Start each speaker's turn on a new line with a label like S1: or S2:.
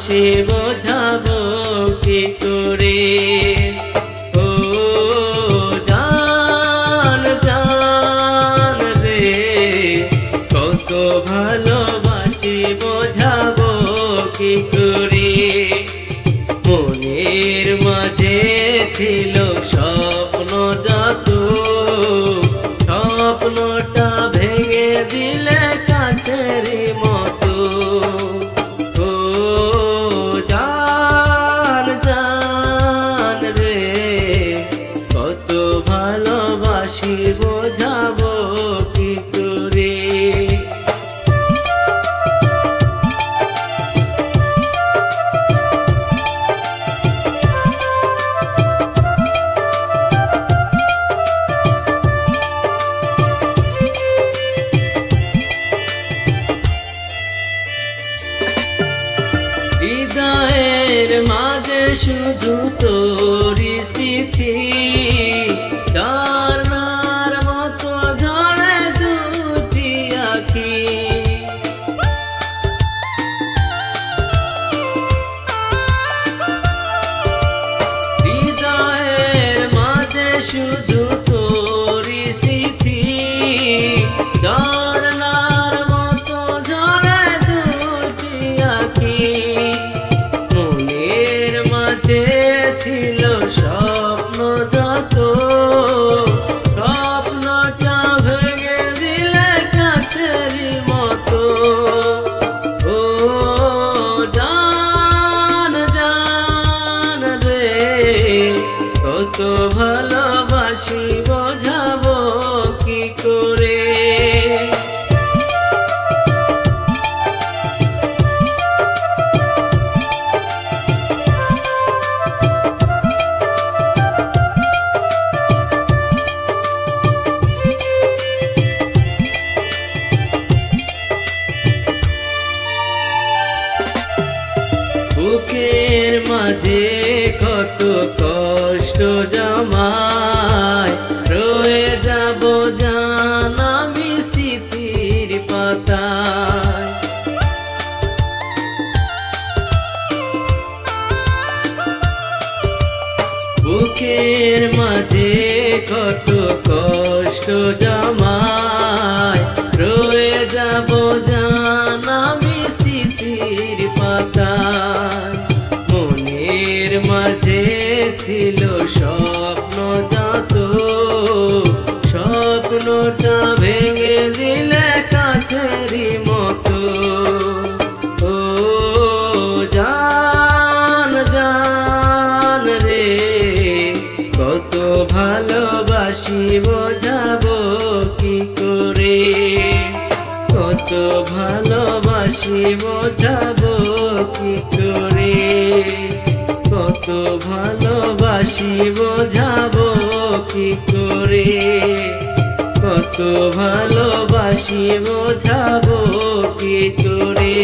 S1: ভালোবাসি বোঝাবো কি করে। ও জান জান রে, কত ভালোবাসি বোঝাবো কি করে। মনের মাঝে ছিল স্বপ্ন যত, স্বপ্নটা ভেঙে দিলে কাছের মতো। ও জান জান রে, কত ভালোবাসি বোঝাবো কি করে। হৃদয়ের মাঝে শুধু তোরি স্মৃতি, ঝর্ণার মতো ঝরে দুটি আঁখি। হৃদয়ের মাঝে শুধু তোরি স্মৃতি, ঝর্ণার মতো ঝরে দুটি আঁখি। ছিল স্বপ্ন যত, স্বপ্নটা ভেঙে দিলে কাছের মতো। ও জান জান রে, কত ভালোবাসি বোঝাবো কি করে। বুকের মাঝে কত কষ্ট জমায়, রয়ে যাব জান আমি স্মৃতির পাতায়। বুকের মাঝে কত কষ্ট জমায়, রয়ে যাব জান আমি স্মৃতির পাতায়। মনের মাঝে ছিল স্বপ্ন যত, স্বপ্নটা ভেঙে দিলে কাছের মতো। ও জান জান রে, কত ভালোবাসি বোঝাবো কি করে। কত ভালোবাসি বোঝাবো কি করে। কত ভালোবাসি বোঝাবো কি করে। কত ভালোবাসি বোঝাবো কি করে।